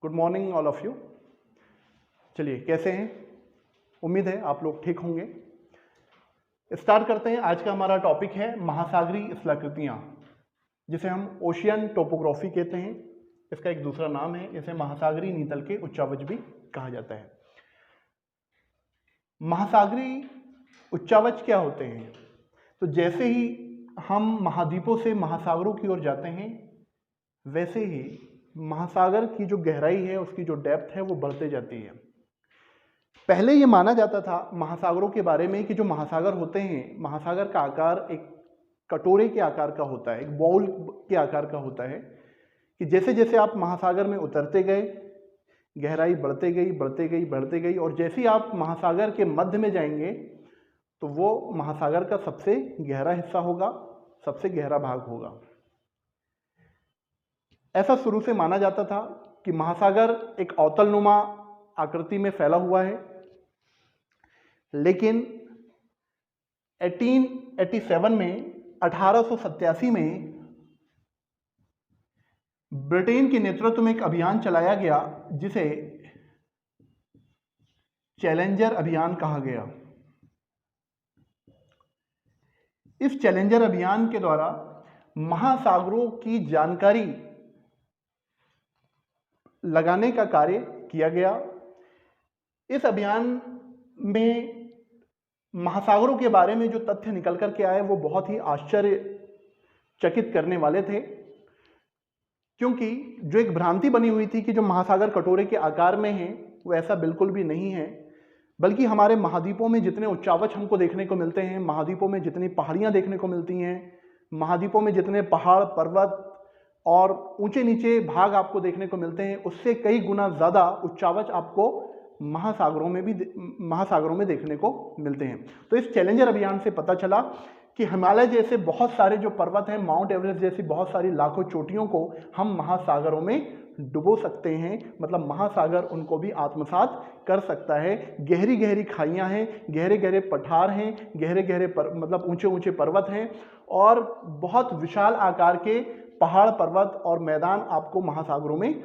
Good morning all of you. चलिए, कैसे हैं? उम्मीद है आप लोग ठीक होंगे। स्टार्ट करते हैं। आज का हमारा टॉपिक है महासागरीय स्थलाकृतियाँ, जिसे हम ओशियन टोपोग्राफी कहते हैं। इसका एक दूसरा नाम है, इसे महासागरीय नीतल के उच्चावच भी कहा जाता है। महासागरीय उच्चावच क्या होते हैं? तो जैसे ही हम महाद्वीपों से महासागरों की ओर जाते हैं, वैसे ही महासागर की जो गहराई है, उसकी जो डेप्थ है, वो बढ़ते जाती है। पहले ये माना जाता था महासागरों के बारे में कि जो महासागर होते हैं, महासागर का आकार एक कटोरे के आकार का होता है, एक बाउल के आकार का होता है, कि जैसे जैसे आप महासागर में उतरते गए, गहराई बढ़ते गई बढ़ते गई बढ़ते गई, और जैसे ही आप महासागर के मध्य में जाएंगे तो वो महासागर का सबसे गहरा हिस्सा होगा, सबसे गहरा भाग होगा। ऐसा शुरू से माना जाता था कि महासागर एक अवतलनुमा आकृति में फैला हुआ है, लेकिन 1887 में 1887 में ब्रिटेन के नेतृत्व में एक अभियान चलाया गया, जिसे चैलेंजर अभियान कहा गया। इस चैलेंजर अभियान के द्वारा महासागरों की जानकारी लगाने का कार्य किया गया। इस अभियान में महासागरों के बारे में जो तथ्य निकल कर के आए, वो बहुत ही आश्चर्यचकित करने वाले थे, क्योंकि जो एक भ्रांति बनी हुई थी कि जो महासागर कटोरे के आकार में है, वो ऐसा बिल्कुल भी नहीं है। बल्कि हमारे महाद्वीपों में जितने उच्चावच हमको देखने को मिलते हैं, महाद्वीपों में जितनी पहाड़ियाँ देखने को मिलती हैं, महाद्वीपों में जितने पहाड़, पर्वत और ऊंचे नीचे भाग आपको देखने को मिलते हैं, उससे कई गुना ज़्यादा उच्चावच आपको महासागरों में देखने को मिलते हैं। तो इस चैलेंजर अभियान से पता चला कि हिमालय जैसे बहुत सारे जो पर्वत हैं, माउंट एवरेस्ट जैसी बहुत सारी लाखों चोटियों को हम महासागरों में डुबो सकते हैं। मतलब महासागर उनको भी आत्मसात कर सकता है। गहरी गहरी खाइयाँ हैं, गहरे गहरे पठार हैं, गहरे गहरे मतलब ऊंचे ऊंचे पर्वत हैं, और बहुत विशाल आकार के पहाड़, पर्वत और मैदान आपको महासागरों में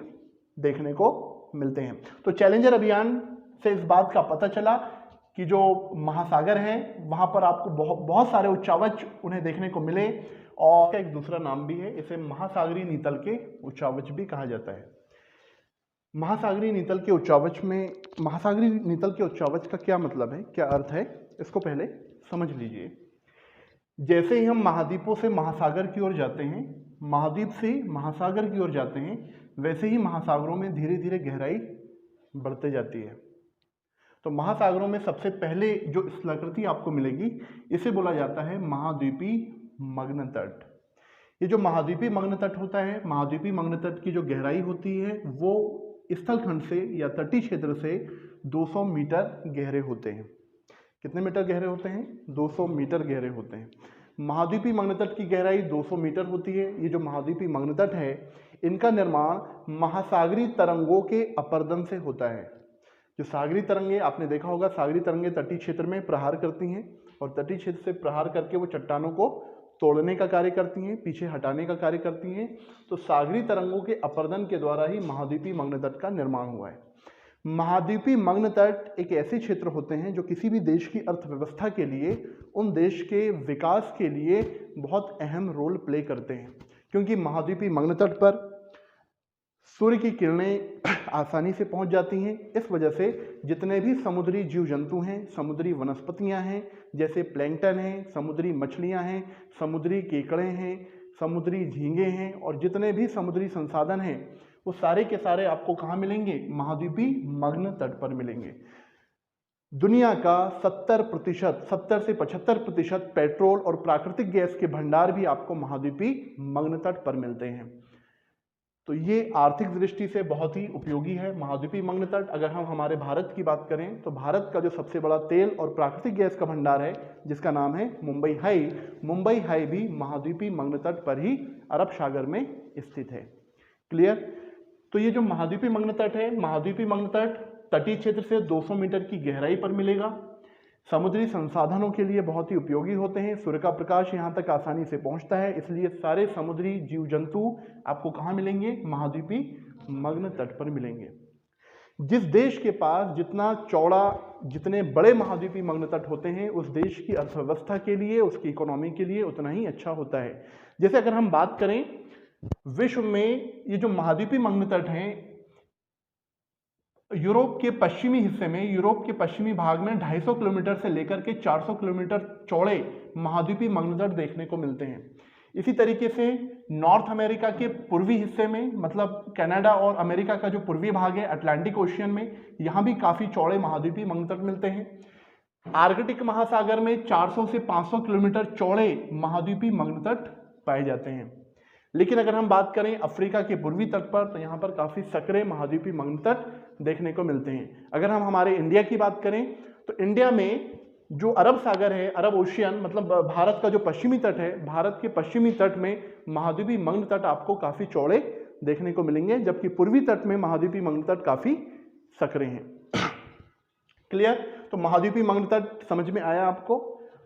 देखने को मिलते हैं। तो चैलेंजर अभियान से इस बात का पता चला कि जो महासागर हैं, वहाँ पर आपको बहुत सारे उच्चावच उन्हें देखने को मिले, और इसका एक दूसरा नाम भी है, इसे महासागरीय नीतल के उच्चावच भी कहा जाता है। महासागरीय नीतल के उच्चावच में, महासागरीय नीतल के उच्चावच का क्या मतलब है, क्या अर्थ है, इसको पहले समझ लीजिए। जैसे ही हम महाद्वीपों से महासागर की ओर जाते हैं, महाद्वीप से महासागर की ओर जाते हैं, वैसे ही महासागरों में धीरे धीरे गहराई बढ़ते जाती है। तो महासागरों में सबसे पहले जो स्थलाकृति आपको मिलेगी, इसे बोला जाता है महाद्वीपीय मग्न तट। ये जो महाद्वीपीय मग्न तट होता है, महाद्वीपीय मग्न तट की जो गहराई होती है, वो स्थलखंड से या तटीय क्षेत्र से 200 मीटर गहरे होते हैं। कितने मीटर गहरे होते हैं? 200 मीटर गहरे होते हैं। महाद्वीपीय मग्न तट की गहराई 200 मीटर होती है। ये जो महाद्वीपीय मग्न तट है, इनका निर्माण महासागरीय तरंगों के अपर्दन से होता है। जो सागरीय तरंगे, आपने देखा होगा, सागरीय तरंगे तटीय क्षेत्र में प्रहार करती हैं, और तटीय क्षेत्र से प्रहार करके वो चट्टानों को तोड़ने का कार्य करती हैं, पीछे हटाने का कार्य करती हैं। तो सागरीय तरंगों के अपर्दन के द्वारा ही महाद्वीपीय मग्न तट का निर्माण हुआ है। महाद्वीपीय मग्न तट एक ऐसे क्षेत्र होते हैं जो किसी भी देश की अर्थव्यवस्था के लिए, उन देश के विकास के लिए बहुत अहम रोल प्ले करते हैं, क्योंकि महाद्वीपीय मग्न तट पर सूर्य की किरणें आसानी से पहुंच जाती हैं। इस वजह से जितने भी समुद्री जीव जंतु हैं, समुद्री वनस्पतियां हैं, जैसे प्लैंकटन हैं, समुद्री मछलियां हैं, समुद्री केकड़े हैं, समुद्री झींगे हैं, और जितने भी समुद्री संसाधन हैं, वो सारे के सारे आपको कहाँ मिलेंगे? महाद्वीपीय मग्न तट पर मिलेंगे। दुनिया का 70 से 75% पेट्रोल और प्राकृतिक गैस के भंडार भी आपको महाद्वीपीय मग्न तट पर मिलते हैं। तो ये आर्थिक दृष्टि से बहुत ही उपयोगी है महाद्वीपीय मग्न तट। अगर हम हमारे भारत की बात करें, तो भारत का जो सबसे बड़ा तेल और प्राकृतिक गैस का भंडार है, जिसका नाम है मुंबई हाई भी महाद्वीपीय मग्न तट पर ही अरब सागर में स्थित है। क्लियर? तो ये जो महाद्वीपीय मग्न तट है, महाद्वीपीय मग्न तट तटीय क्षेत्र से 200 मीटर की गहराई पर मिलेगा। समुद्री संसाधनों के लिए बहुत ही उपयोगी होते हैं। सूर्य का प्रकाश यहाँ तक आसानी से पहुँचता है, इसलिए सारे समुद्री जीव जंतु आपको कहाँ मिलेंगे? महाद्वीपी मग्न तट पर मिलेंगे। जिस देश के पास जितना चौड़ा, जितने बड़े महाद्वीपी मग्न तट होते हैं, उस देश की अर्थव्यवस्था के लिए, उसकी इकोनॉमी के लिए उतना ही अच्छा होता है। जैसे अगर हम बात करें विश्व में, ये जो महाद्वीपी मग्न तट हैं, यूरोप के पश्चिमी हिस्से में, यूरोप के पश्चिमी भाग में 250 किलोमीटर से लेकर के 400 किलोमीटर चौड़े महाद्वीपी मग्न तट देखने को मिलते हैं। इसी तरीके से नॉर्थ अमेरिका के पूर्वी हिस्से में, मतलब कनाडा और अमेरिका का जो पूर्वी भाग है अटलांटिक ओशियन में, यहाँ भी काफ़ी चौड़े महाद्वीपी मग्न तट मिलते हैं। आर्कटिक महासागर में 400 से 500 किलोमीटर चौड़े महाद्वीपी मग्न तट पाए जाते हैं। लेकिन अगर हम बात करें अफ्रीका के पूर्वी तट पर, तो यहाँ पर काफ़ी संकरे महाद्वीपी मग्न तट देखने को मिलते हैं। अगर हम हमारे इंडिया की बात करें तो इंडिया में जो अरब सागर है, अरब ओशियन, मतलब भारत का जो पश्चिमी तट है, भारत के पश्चिमी तट में महाद्वीपी मग्न तट आपको काफ़ी चौड़े देखने को मिलेंगे, जबकि पूर्वी तट में महाद्वीपी मग्न तट काफ़ी संकरे हैं। क्लियर? तो महाद्वीपी मग्न तट समझ में आया आपको?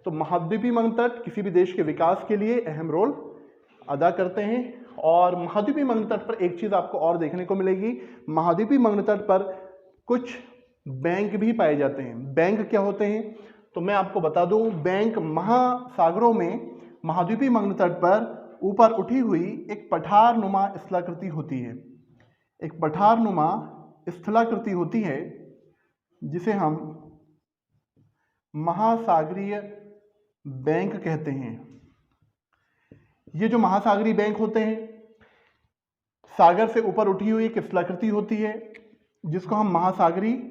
तो महाद्वीपी मग्न तट किसी भी देश के विकास के लिए अहम रोल अदा करते हैं। और महाद्वीपी मग्न तट पर एक चीज़ आपको और देखने को मिलेगी, महाद्वीपी मग्न तट पर कुछ बैंक भी पाए जाते हैं। बैंक क्या होते हैं? तो मैं आपको बता दूं, बैंक महासागरों में महाद्वीपी मग्न तट पर ऊपर उठी हुई एक पठारनुमा स्थलाकृति होती है। एक पठारनुमा स्थलाकृति होती है जिसे हम महासागरीय बैंक कहते हैं। ये जो महासागरीय बैंक होते हैं, सागर से ऊपर उठी हुई एक स्थलाकृति होती है जिसको हम महासागरीय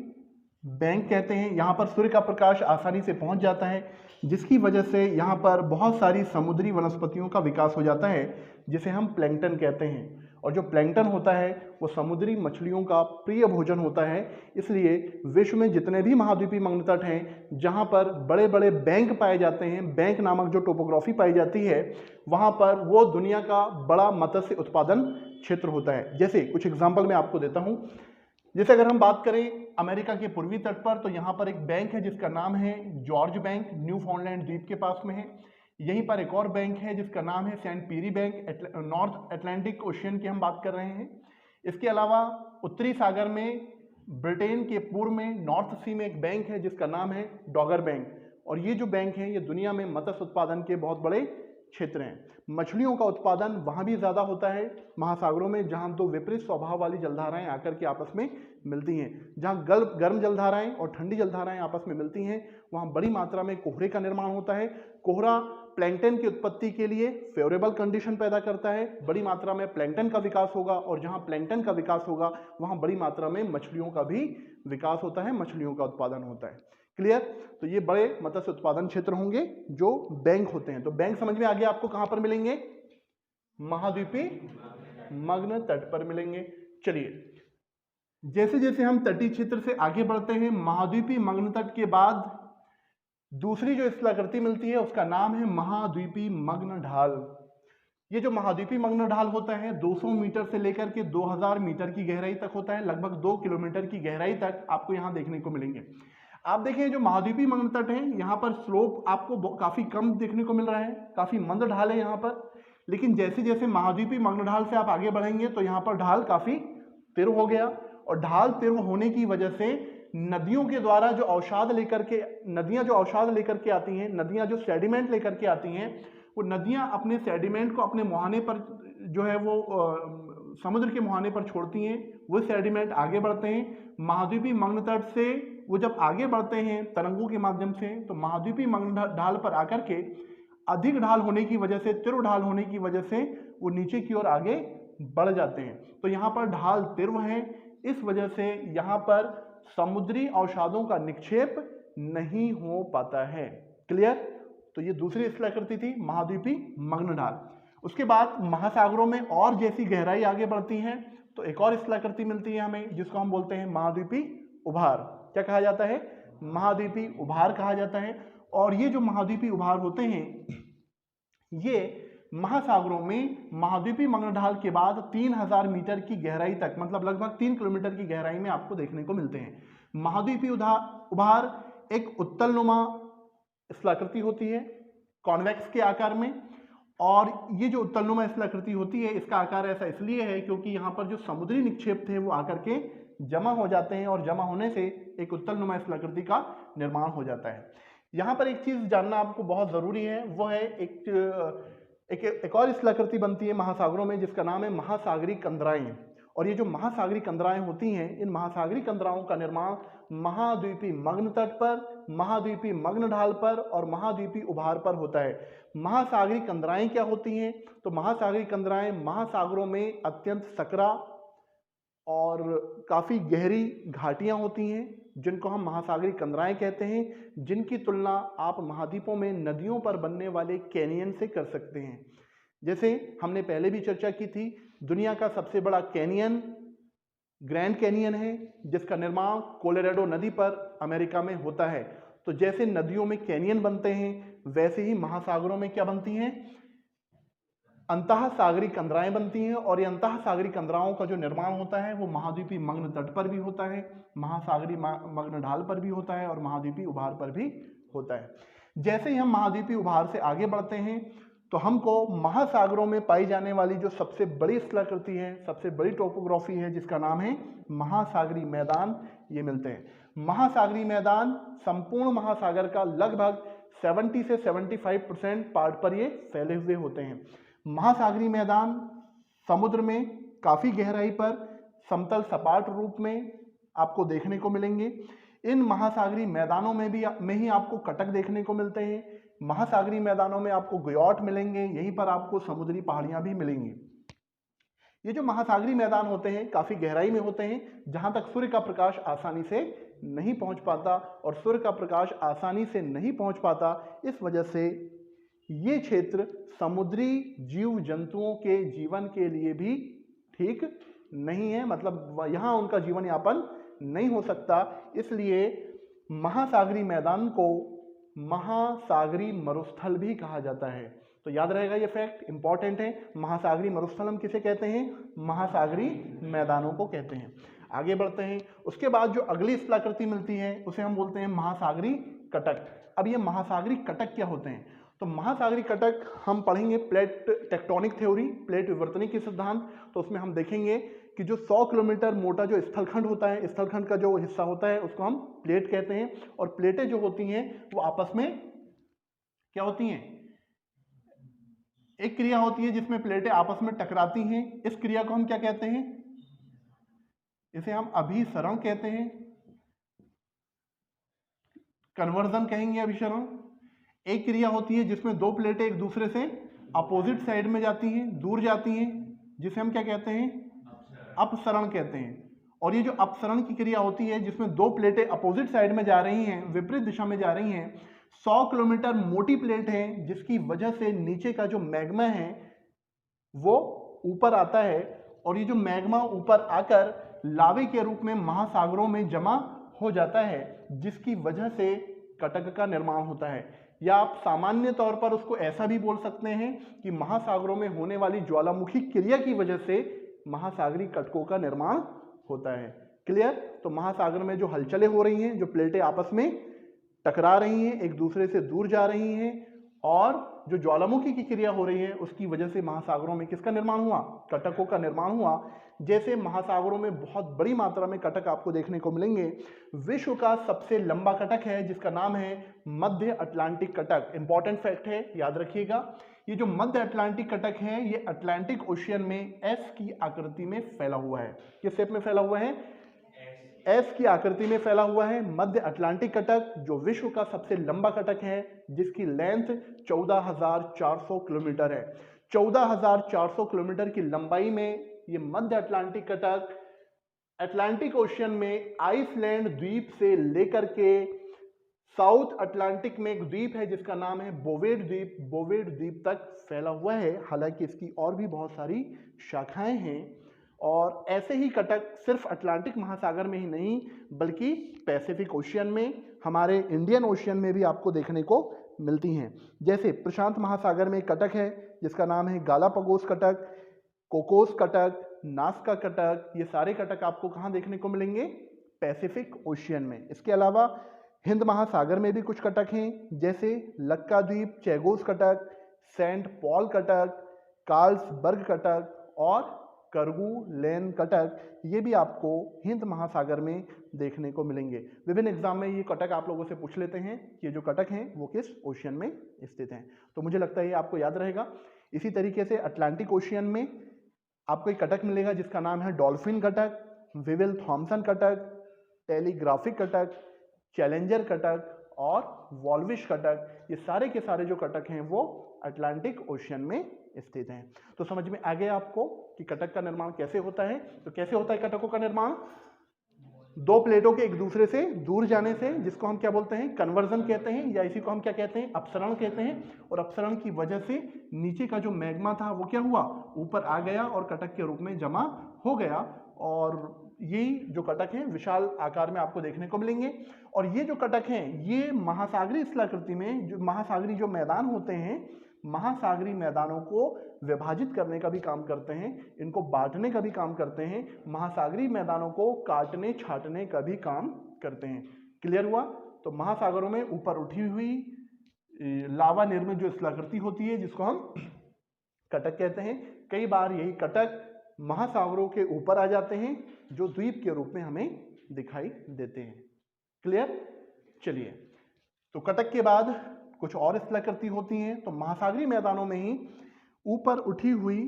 बैंक कहते हैं। यहाँ पर सूर्य का प्रकाश आसानी से पहुँच जाता है, जिसकी वजह से यहाँ पर बहुत सारी समुद्री वनस्पतियों का विकास हो जाता है, जिसे हम प्लैंकटन कहते हैं। और जो प्लैंकटन होता है वो समुद्री मछलियों का प्रिय भोजन होता है। इसलिए विश्व में जितने भी महाद्वीपी मग्न तट हैं, जहाँ पर बड़े बड़े बैंक पाए जाते हैं, बैंक नामक जो टोपोग्राफी पाई जाती है, वहाँ पर वो दुनिया का बड़ा मत्स्य उत्पादन क्षेत्र होता है। जैसे कुछ एग्जाम्पल मैं आपको देता हूँ। जैसे अगर हम बात करें अमेरिका के पूर्वी तट पर, तो यहाँ पर एक बैंक है जिसका नाम है जॉर्ज बैंक, न्यू फाउंडलैंड द्वीप के पास में है। यहीं पर एक और बैंक है जिसका नाम है सेंट पीरी बैंक, नॉर्थ अटलांटिक ओशियन की हम बात कर रहे हैं। इसके अलावा उत्तरी सागर में ब्रिटेन के पूर्व में नॉर्थ सी में एक बैंक है जिसका नाम है डॉगर बैंक। और ये जो बैंक है ये दुनिया में मत्स्य उत्पादन के बहुत बड़े क्षेत्र हैं। मछलियों का उत्पादन वहाँ भी ज़्यादा होता है महासागरों में, जहाँ दो विपरीत स्वभाव वाली जलधाराएं आकर के आपस में मिलती हैं। जहाँ गर्म जलधाराएं और ठंडी जलधाराएं आपस में मिलती हैं, वहाँ बड़ी मात्रा में कोहरे का निर्माण होता है। कोहरा प्लैंकटन की उत्पत्ति के लिए फेवरेबल कंडीशन पैदा करता है। बड़ी मात्रा में प्लैंकटन का विकास होगा, और जहाँ प्लैंकटन का विकास होगा वहाँ बड़ी मात्रा में मछलियों का भी विकास होता है, मछलियों का उत्पादन होता है। क्लियर? तो ये बड़े मत्स्य उत्पादन क्षेत्र होंगे जो बैंक होते हैं। तो बैंक समझ में आ गया आपको कहां पर मिलेंगे? महाद्वीपी मग्न तट पर मिलेंगे। चलिए, जैसे जैसे हम तटीय क्षेत्र से आगे बढ़ते हैं, महाद्वीपी मग्न तट के बाद दूसरी जो स्थलाकृति मिलती है उसका नाम है महाद्वीपी मग्न ढाल। ये जो महाद्वीपी मग्न ढाल होता है 200 मीटर से लेकर के 2000 मीटर की गहराई तक होता है। लगभग 2 किलोमीटर की गहराई तक आपको यहाँ देखने को मिलेंगे। आप देखें जो महाद्वीपी मग्न तट है, यहाँ पर स्लोप आपको काफी कम देखने को मिल रहा है, काफी मंद ढाल है यहाँ पर। लेकिन जैसे जैसे महाद्वीपी मग्न ढाल से आप आगे बढ़ेंगे तो यहाँ पर ढाल काफी तीव्र हो गया। और ढाल तीव्र होने की वजह से नदियों के द्वारा जो अवसाद लेकर के, नदियाँ जो अवसाद लेकर के आती हैं, नदियाँ जो सेडिमेंट लेकर के आती हैं, वो नदियाँ अपने सेडिमेंट को अपने मुहाने पर जो है वो समुद्र के मुहाने पर छोड़ती हैं। वो सेडिमेंट आगे बढ़ते हैं महाद्वीपी मग्न तट से। वो जब आगे बढ़ते हैं तरंगों के माध्यम से, तो महाद्वीपी मग्न ढाल पर आकर के अधिक ढाल होने की वजह से, तीव्र ढाल होने की वजह से वो नीचे की ओर आगे बढ़ जाते हैं। तो यहाँ पर ढाल तीव्र है, इस वजह से यहाँ पर समुद्री अवसादों का निक्षेप नहीं हो पाता है। क्लियर? तो ये दूसरी स्थलाकृति थी महाद्वीपी मग्न ढाल। उसके बाद महासागरों में और जैसी गहराई आगे बढ़ती है तो एक और स्थलाकृति मिलती है हमें, जिसको हम बोलते हैं महाद्वीपी उभार। क्या कहा जाता है? महाद्वीपी उभार कहा जाता है। और ये जो महाद्वीपी उभार होते हैं, ये महासागरों में महाद्वीपी मग्न ढाल के बाद 3000 मीटर की गहराई तक, मतलब लगभग 3 किलोमीटर की गहराई में आपको देखने को मिलते हैं। महाद्वीपी उभार एक उत्तलनुमा स्थलाकृति होती है कॉन्वेक्स के आकार में, और ये जो उत्तलनुमा स्थलाकृति होती है इसका आकार ऐसा इसलिए है क्योंकि यहाँ पर जो समुद्री निक्षेप थे वो आकर के जमा हो जाते हैं, और जमा होने से एक उत्तलनुमा स्थलाकृति का निर्माण हो जाता है। यहाँ पर एक चीज़ जानना आपको बहुत ज़रूरी है, वो है एक और स्थलाकृति बनती है महासागरों में जिसका नाम है महासागरी कंदराएं। और ये जो महासागरी कंदराएं होती हैं, इन महासागरी कंदराओं का निर्माण महाद्वीपीय मग्न तट पर, महाद्वीपीय मग्न ढाल पर और महाद्वीपीय उभार पर होता है। महासागरी कंदराएं क्या होती हैं? तो महासागरी कंदराएं महासागरों में अत्यंत सकरा और काफ़ी गहरी घाटियां होती हैं जिनको हम महासागरी कंदराएं कहते हैं, जिनकी तुलना आप महाद्वीपों में नदियों पर बनने वाले कैनियन से कर सकते हैं। जैसे हमने पहले भी चर्चा की थी, दुनिया का सबसे बड़ा कैनियन ग्रैंड कैनियन है जिसका निर्माण कोलोराडो नदी पर अमेरिका में होता है। तो जैसे नदियों में कैनियन बनते हैं वैसे ही महासागरों में क्या बनती हैं? अंतः सागरी कंदराएं बनती हैं, और ये अंतः सागरी कंदराओं का जो निर्माण होता है वो महाद्वीपीय मग्न तट पर भी होता है, महासागरी मग्न ढाल पर भी होता है और महाद्वीपीय उभार पर भी होता है। जैसे ही हम महाद्वीपीय उभार से आगे बढ़ते हैं तो हमको महासागरों में पाई जाने वाली जो सबसे बड़ी स्थलाकृति है, सबसे बड़ी टोपोग्राफी है जिसका नाम है महासागरी मैदान, ये मिलते हैं। महासागरी मैदान संपूर्ण महासागर का लगभग 70 से 75% पार्ट पर ये फैले हुए होते हैं। महासागरी मैदान समुद्र में काफ़ी गहराई पर समतल सपाट रूप में आपको देखने को मिलेंगे। इन महासागरी मैदानों में ही आपको कटक देखने को मिलते हैं। महासागरी मैदानों में आपको ग्योट मिलेंगे, यहीं पर आपको समुद्री पहाड़ियाँ भी मिलेंगी। ये जो महासागरी मैदान होते हैं काफ़ी गहराई में होते हैं, जहाँ तक सूर्य का प्रकाश आसानी से नहीं पहुँच पाता, और सूर्य का प्रकाश आसानी से नहीं पहुँच पाता इस वजह से ये क्षेत्र समुद्री जीव जंतुओं के जीवन के लिए भी ठीक नहीं है, मतलब यहाँ उनका जीवन यापन नहीं हो सकता। इसलिए महासागरी मैदान को महासागरी मरुस्थल भी कहा जाता है। तो याद रहेगा, ये फैक्ट इंपॉर्टेंट है। महासागरी मरुस्थल हम किसे कहते हैं? महासागरी मैदानों को कहते हैं। आगे बढ़ते हैं। उसके बाद जो अगली स्थलाकृति मिलती है उसे हम बोलते हैं महासागरी कटक। अब ये महासागरी कटक क्या होते हैं? तो महासागरी कटक हम पढ़ेंगे प्लेट टेक्टोनिक थ्योरी, प्लेट विवर्तनिक सिद्धांत। तो उसमें हम देखेंगे कि जो 100 किलोमीटर मोटा जो स्थलखंड होता है, स्थलखंड का जो हिस्सा होता है उसको हम प्लेट कहते हैं, और प्लेटें जो होती हैं वो आपस में क्या होती हैं? एक क्रिया होती है जिसमें प्लेटें आपस में टकराती हैं। इस क्रिया को हम क्या कहते हैं? इसे हम अभिसरण कहते हैं, कन्वर्जन कहेंगे, अभिसरण। एक क्रिया होती है जिसमें दो प्लेटें एक दूसरे से अपोजिट साइड में जाती हैं, दूर जाती हैं, जिसे हम क्या कहते हैं? अपसरण कहते हैं। और ये जो अपसरण की क्रिया होती है जिसमें दो प्लेटें अपोजिट साइड में जा रही हैं, विपरीत दिशा में जा रही हैं, 100 किलोमीटर मोटी प्लेट है जिसकी वजह से नीचे का जो मैग्मा है वो ऊपर आता है, और ये जो मैग्मा ऊपर आकर लावे के रूप में महासागरों में जमा हो जाता है, जिसकी वजह से कटक का निर्माण होता है। या आप सामान्य तौर पर उसको ऐसा भी बोल सकते हैं कि महासागरों में होने वाली ज्वालामुखी क्रिया की वजह से महासागरी कटकों का निर्माण होता है। क्लियर? तो महासागर में जो हलचलें हो रही हैं, जो प्लेटें आपस में टकरा रही हैं, एक दूसरे से दूर जा रही हैं, और जो ज्वालामुखी की क्रिया हो रही है उसकी वजह से महासागरों में किसका निर्माण हुआ? कटकों का निर्माण हुआ। जैसे महासागरों में बहुत बड़ी मात्रा में कटक आपको देखने को मिलेंगे। विश्व का सबसे लंबा कटक है जिसका नाम है मध्य अटलांटिक कटक। इंपॉर्टेंट फैक्ट है, याद रखिएगा। ये जो मध्य अटलांटिक कटक है ये अटलांटिक ओशियन में एस की आकृति में फैला हुआ है। किस शेप में फैला हुआ है? एस की आकृति में फैला हुआ है मध्य अटलांटिक कटक, जो विश्व का सबसे लंबा कटक है, जिसकी लेंथ 14,400 किलोमीटर है। 14,400 किलोमीटर की लंबाई में ये मध्य अटलांटिक कटक अटलांटिक ओशियन में आइसलैंड द्वीप से लेकर के साउथ अटलांटिक में एक द्वीप है जिसका नाम है बोवेड द्वीप, बोवेड द्वीप तक फैला हुआ है। हालांकि इसकी और भी बहुत सारी शाखाएं हैं, और ऐसे ही कटक सिर्फ अटलांटिक महासागर में ही नहीं बल्कि पैसिफिक ओशियन में, हमारे इंडियन ओशियन में भी आपको देखने को मिलती हैं। जैसे प्रशांत महासागर में एक कटक है जिसका नाम है Galapagos Cuttack, Cocos Cuttack, Nazca Cuttack. ये सारे कटक आपको कहाँ देखने को मिलेंगे? पैसिफिक ओशियन में। इसके अलावा हिंद महासागर में भी कुछ कटक हैं, जैसे लक्काद्वीप चैगोस कटक, सेंट पॉल कटक, कार्ल्सबर्ग कटक और करगुलेन कटक। ये भी आपको हिंद महासागर में देखने को मिलेंगे। विभिन्न एग्जाम में ये कटक आप लोगों से पूछ लेते हैं कि ये जो कटक हैं वो किस ओशियन में स्थित हैं, तो मुझे लगता है ये आपको याद रहेगा। इसी तरीके से अटलांटिक ओशियन में आपको एक कटक मिलेगा जिसका नाम है डॉल्फिन कटक, विविल थॉम्सन कटक, टेलीग्राफिक कटक, चैलेंजर कटक और वॉल्विश कटक। ये सारे के सारे जो कटक हैं वो अटलांटिक ओशियन में स्थित हैं। तो समझ में आ गया आपको कि कटक का निर्माण कैसे होता है। तो कैसे होता है कटकों का निर्माण? दो प्लेटों के एक दूसरे से दूर जाने से, जिसको हम क्या बोलते हैं, कन्वर्जन कहते हैं, या इसी को हम क्या कहते हैं, अपसरण कहते हैं। और अपसरण की वजह से नीचे का जो मैग्मा था वो क्या हुआ, ऊपर आ गया और कटक के रूप में जमा हो गया। और यही जो कटक हैं विशाल आकार में आपको देखने को मिलेंगे। और ये जो कटक हैं ये महासागरीय स्थलाकृति में, जो महासागरीय जो मैदान होते हैं, महासागरीय मैदानों को विभाजित करने का भी काम करते हैं, इनको बांटने का भी काम करते हैं, महासागरीय मैदानों को काटने छाटने का भी काम करते हैं। क्लियर हुआ? तो महासागरों में ऊपर उठी हुई लावा निर्मित जो स्थलाकृति होती है जिसको हम कटक कहते हैं, कई बार यही कटक महासागरों के ऊपर आ जाते हैं जो द्वीप के रूप में हमें दिखाई देते हैं। क्लियर? चलिए, तो कटक के बाद कुछ और स्थलाकृति होती हैं। तो महासागरीय मैदानों में ही ऊपर उठी हुई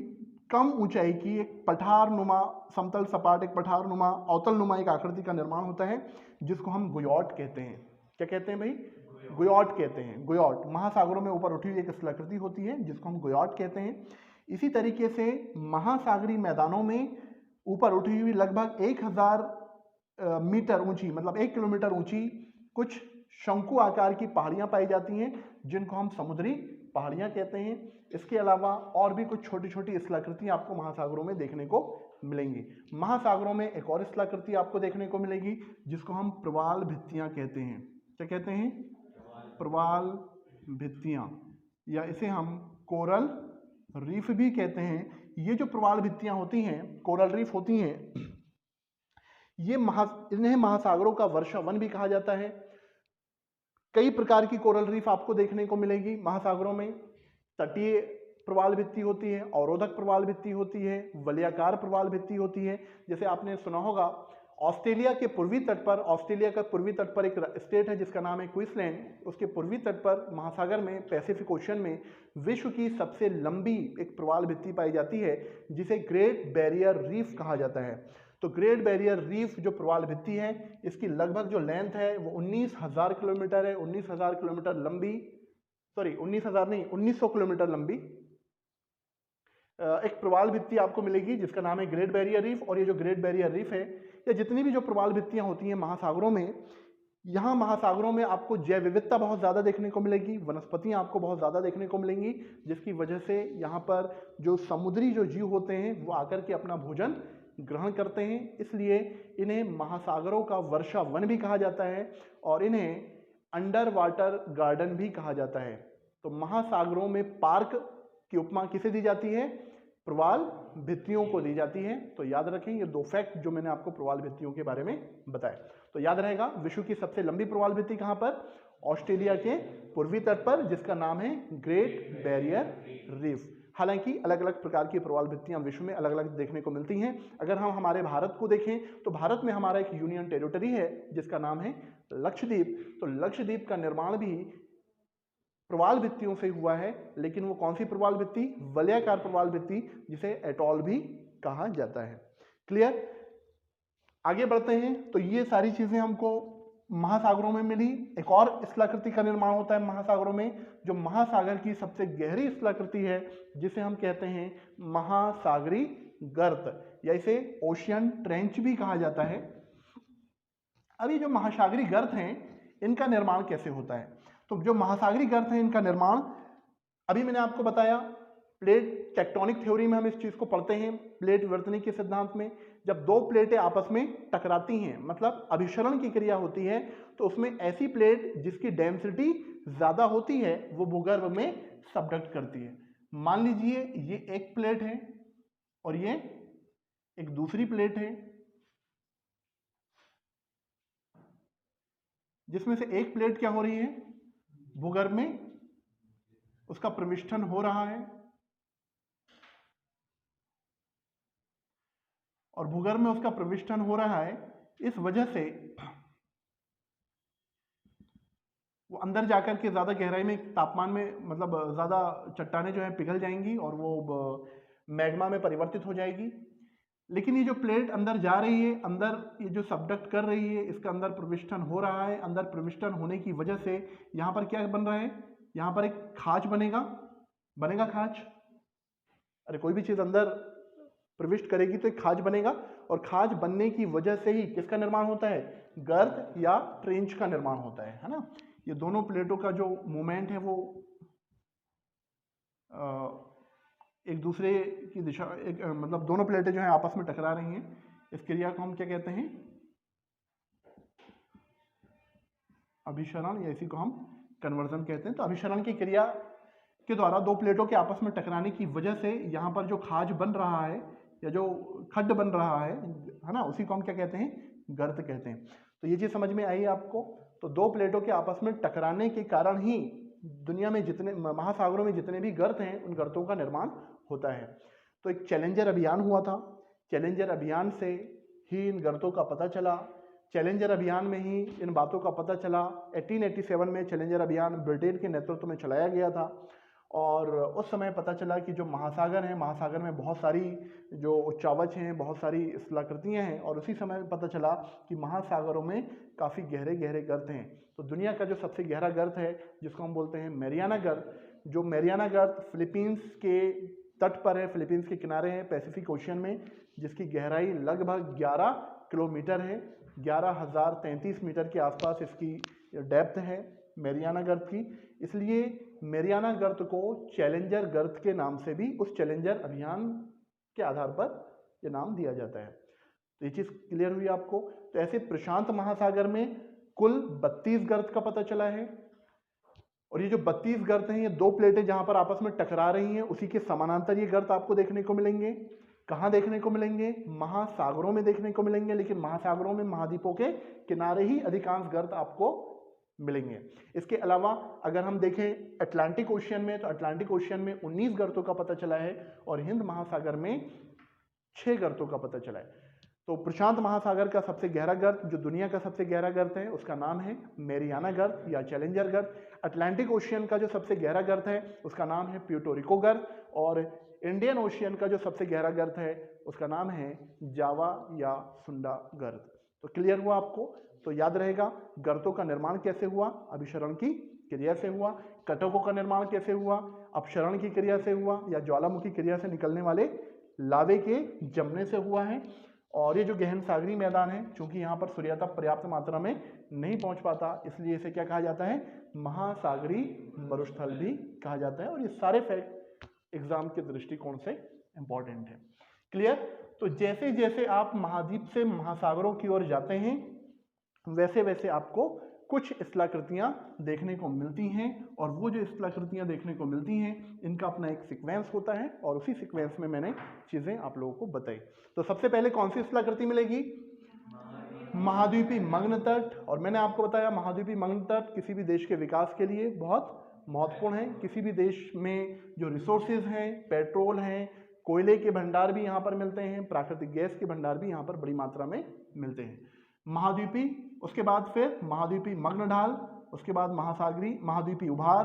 कम ऊंचाई की एक पठार नुमा, समतल सपाट एक पठार नुमा, अवतल नुमा एक आकृति का निर्माण होता है जिसको हम गुयॉट कहते हैं। क्या कहते हैं भाई? गुयॉट कहते हैं। गुयॉट महासागरों में ऊपर उठी हुई एक स्थलाकृति होती है जिसको हम गुयॉट कहते हैं। इसी तरीके से महासागरीय मैदानों में ऊपर उठी हुई लगभग 1000 मीटर ऊंची, मतलब 1 किलोमीटर ऊंची कुछ शंकु आकार की पहाड़ियां पाई जाती हैं जिनको हम समुद्री पहाड़ियां कहते हैं। इसके अलावा और भी कुछ छोटी छोटी स्थलाकृतियां आपको महासागरों में देखने को मिलेंगी। महासागरों में एक और स्थलाकृति आपको देखने को मिलेगी जिसको हम प्रवाल भित्तियां कहते हैं। क्या कहते हैं? प्रवाल भित्तियां, या इसे हम कोरल रीफ भी कहते हैं। ये जो प्रवाल भित्तियां होती हैं, कोरल रीफ होती हैं, ये इन्हें महासागरों का वर्षा वन भी कहा जाता है। कई प्रकार की कोरल रीफ आपको देखने को मिलेगी महासागरों में। तटीय प्रवाल भित्ति होती है, अवरोधक प्रवाल भित्ति होती है, वलयाकार प्रवाल भित्ति होती है। जैसे आपने सुना होगा ऑस्ट्रेलिया के पूर्वी तट पर, ऑस्ट्रेलिया का पूर्वी तट पर एक स्टेट है जिसका नाम है क्वींसलैंड। उसके पूर्वी तट पर महासागर में, पैसिफिक ओशन में विश्व की सबसे लंबी एक प्रवाल भित्ति पाई जाती है जिसे ग्रेट बैरियर रीफ कहा जाता है। तो ग्रेट बैरियर रीफ जो प्रवाल भित्ति है, इसकी लगभग जो लेंथ है वो 19,000 किलोमीटर है। 19,000 किलोमीटर लंबी, सॉरी 19,000 नहीं, 1900 किलोमीटर लंबी एक प्रवाल भित्ति आपको मिलेगी जिसका नाम है ग्रेट बैरियर रीफ। और ये जो ग्रेट बैरियर रीफ है, या जितनी भी जो प्रवाल भित्तियां होती हैं महासागरों में, यहाँ महासागरों में आपको जैव विविधता बहुत ज़्यादा देखने को मिलेगी, वनस्पतियाँ आपको बहुत ज़्यादा देखने को मिलेंगी, जिसकी वजह से यहाँ पर जो समुद्री जो जीव होते हैं वो आकर के अपना भोजन ग्रहण करते हैं। इसलिए इन्हें महासागरों का वर्षा वन भी कहा जाता है और इन्हें अंडर वाटर गार्डन भी कहा जाता है। तो महासागरों में पार्क की उपमा किसे दी जाती है? प्रवाल भित्तियों को दी जाती है। तो याद रखें ये दो फैक्ट जो मैंने आपको प्रवाल भित्तियों के बारे में बताए। तो याद रहेगा विश्व की सबसे लंबी प्रवाल भित्ति कहाँ पर? ऑस्ट्रेलिया के पूर्वी तट पर, जिसका नाम है ग्रेट बैरियर रीफ। हालांकि अलग अलग प्रकार की प्रवाल भित्तियां विश्व में अलग अलग देखने को मिलती हैं। अगर हम हमारे भारत को देखें तो भारत में हमारा एक यूनियन टेरिटरी है जिसका नाम है लक्षद्वीप। तो लक्षद्वीप का निर्माण भी प्रवाल भित्तियों से हुआ है, लेकिन वो कौन सी प्रवाल भित्ति? वलयाकार प्रवाल भित्ति, जिसे एटॉल भी कहा जाता है। क्लियर? आगे बढ़ते हैं। तो ये सारी चीजें हमको महासागरों में मिली। एक और स्थलाकृति का निर्माण होता है महासागरों में, जो महासागर की सबसे गहरी स्थलाकृति है जिसे हम कहते हैं महासागरीय गर्त, या इसे ओशियन ट्रेंच भी कहा जाता है। अब ये जो महासागरीय गर्त हैं इनका निर्माण कैसे होता है? तो जो महासागरीय गर्त हैं इनका निर्माण अभी मैंने आपको बताया, प्लेट टेक्टोनिक थ्योरी में हम इस चीज को पढ़ते हैं, प्लेट विवर्तनिक के सिद्धांत में। जब दो प्लेटें आपस में टकराती हैं, मतलब अभिसरण की क्रिया होती है, तो उसमें ऐसी प्लेट जिसकी डेंसिटी ज्यादा होती है वो भूगर्भ में सबडक्ट करती है। मान लीजिए ये एक प्लेट है और ये एक दूसरी प्लेट है। जिसमें से एक प्लेट क्या हो रही है, भूगर्भ में उसका प्रविष्टन हो रहा है, और भूगर्भ में उसका प्रविष्टन हो रहा है, इस वजह से वो अंदर जाकर के ज़्यादा गहराई में तापमान में, मतलब ज़्यादा चट्टानें जो है पिघल जाएंगी और वो मैग्मा में परिवर्तित हो जाएगी। लेकिन ये जो प्लेट अंदर जा रही है, अंदर ये जो सबडक्ट कर रही है, इसका अंदर प्रविष्टन हो रहा है। अंदर प्रविष्टन होने की वजह से यहाँ पर क्या बन रहा है, यहाँ पर एक खाज बनेगा खाज। अरे कोई भी चीज़ अंदर प्रविष्ट करेगी तो एक खाज बनेगा, और खाज बनने की वजह से ही किसका निर्माण होता है, गर्त या ट्रेंच का निर्माण होता है ना। ये दोनों प्लेटों का जो मूवमेंट है वो एक दूसरे की दिशा, मतलब दोनों प्लेटें जो है आपस में टकरा रही हैं। इस क्रिया को हम क्या कहते हैं, अभिसरण, या इसी को हम कन्वर्जन कहते हैं। तो अभिसरण की क्रिया के द्वारा दो प्लेटों के आपस में टकराने की वजह से यहाँ पर जो खाज बन रहा है या जो खड्ड बन रहा है ना, उसी को हम क्या कहते हैं, गर्त कहते हैं। तो ये चीज़ समझ में आई आपको। तो दो प्लेटों के आपस में टकराने के कारण ही दुनिया में जितने महासागरों में जितने भी गर्त हैं, उन गर्तों का निर्माण होता है। तो एक चैलेंजर अभियान हुआ था, चैलेंजर अभियान से ही इन गर्तों का पता चला, चैलेंजर अभियान में ही इन बातों का पता चला। 1887 में चैलेंजर अभियान ब्रिटेन के नेतृत्व में चलाया गया था, और उस समय पता चला कि जो महासागर हैं, महासागर में बहुत सारी जो उच्चावच हैं, बहुत सारी स्थलाकृतियाँ हैं, और उसी समय पता चला कि महासागरों में काफ़ी गहरे गहरे गर्त हैं। तो दुनिया का जो सबसे गहरा गर्त है, जिसको हम बोलते हैं मैरियाना गर्त, जो मैरियाना गर्त फिलीपींस के तट पर है, फिलीपींस के किनारे है पैसिफिक ओशियन में, जिसकी गहराई लगभग 11 किलोमीटर है, 11,033 मीटर के आसपास इसकी डेप्थ है मैरियाना गर्त की। इसलिए मैरियाना गर्त को चैलेंजर गर्त के नाम से भी उस चैलेंजर अभियान के आधार पर यह नाम दिया जाता है। तो ये चीज़ क्लियर हुई आपको। तो ऐसे प्रशांत महासागर में कुल 32 गर्त का पता चला है, और ये जो 32 गर्त हैं, ये दो प्लेटें जहां पर आपस में टकरा रही हैं, उसी के समानांतर ये गर्त आपको देखने को मिलेंगे। कहाँ देखने को मिलेंगे, महासागरों में देखने को मिलेंगे, लेकिन महासागरों में महाद्वीपों के किनारे ही अधिकांश गर्त आपको मिलेंगे। इसके अलावा अगर हम देखें अटलांटिक ओशियन में, तो अटलांटिक ओशियन में 19 गर्तों का पता चला है, और हिंद महासागर में 6 गर्तों का पता चला है। तो प्रशांत महासागर का सबसे गहरा गर्त, जो दुनिया का सबसे गहरा गर्त है, उसका नाम है मैरियाना गर्त या चैलेंजर गर्त। अटलांटिक ओशियन का जो सबसे गहरा गर्त है, उसका नाम है प्यूर्टो रिको गर्त, और इंडियन ओशियन का जो सबसे गहरा गर्त है, उसका नाम है जावा या सुंडा गर्त। तो क्लियर हुआ आपको। तो याद रहेगा गर्तों का निर्माण कैसे हुआ, अभिसरण की क्रिया से हुआ। कटकों का निर्माण कैसे हुआ, अपसरण की क्रिया से हुआ, या ज्वालामुखी क्रिया से निकलने वाले लावे के जमने से हुआ है। और ये जो गहन सागरी मैदान है, चूंकि यहाँ पर सूर्यताप पर्याप्त मात्रा में नहीं पहुँच पाता, इसलिए इसे क्या कहा जाता है, महासागरी मरुस्थल भी कहा जाता है। और ये सारे फैक्ट एग्जाम के दृष्टिकोण से इंपॉर्टेंट है। क्लियर। तो जैसे जैसे आप महाद्वीप से महासागरों की ओर जाते हैं, वैसे वैसे आपको कुछ स्थलाकृतियां देखने को मिलती हैं, और वो जो स्थलाकृतियां देखने को मिलती हैं, इनका अपना एक सीक्वेंस होता है, और उसी सीक्वेंस में मैंने चीजें आप लोगों को बताई। तो सबसे पहले कौन सी स्थलाकृति मिलेगी, महाद्वीपी मग्न तट। और मैंने आपको बताया महाद्वीपी मग्न तट किसी भी देश के विकास के लिए बहुत महत्वपूर्ण है। किसी भी देश में जो रिसोर्सेज हैं, पेट्रोल हैं, कोयले के भंडार भी यहाँ पर मिलते हैं, प्राकृतिक गैस के भंडार भी यहाँ पर बड़ी मात्रा में मिलते हैं। महाद्वीपी, उसके बाद फिर महाद्वीपी मग्न ढाल, उसके बाद महाद्वीपी उभार,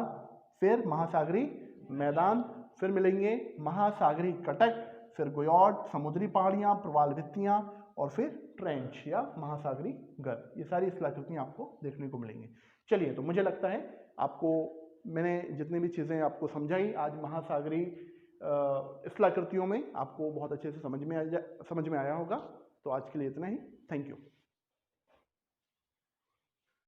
फिर महासागरी मैदान, फिर मिलेंगे महासागरी कटक, फिर गोयॉट, समुद्री पहाड़ियाँ, प्रवाल भित्तियाँ, और फिर ट्रेंच या महासागरी गर्त। ये सारी स्थलाकृतियाँ आपको देखने को मिलेंगी। चलिए, तो मुझे लगता है आपको मैंने जितनी भी चीज़ें आपको समझाई आज महासागरी स्थलाकृतियों में, आपको बहुत अच्छे से समझ में आया होगा। तो आज के लिए इतना ही। Thank you.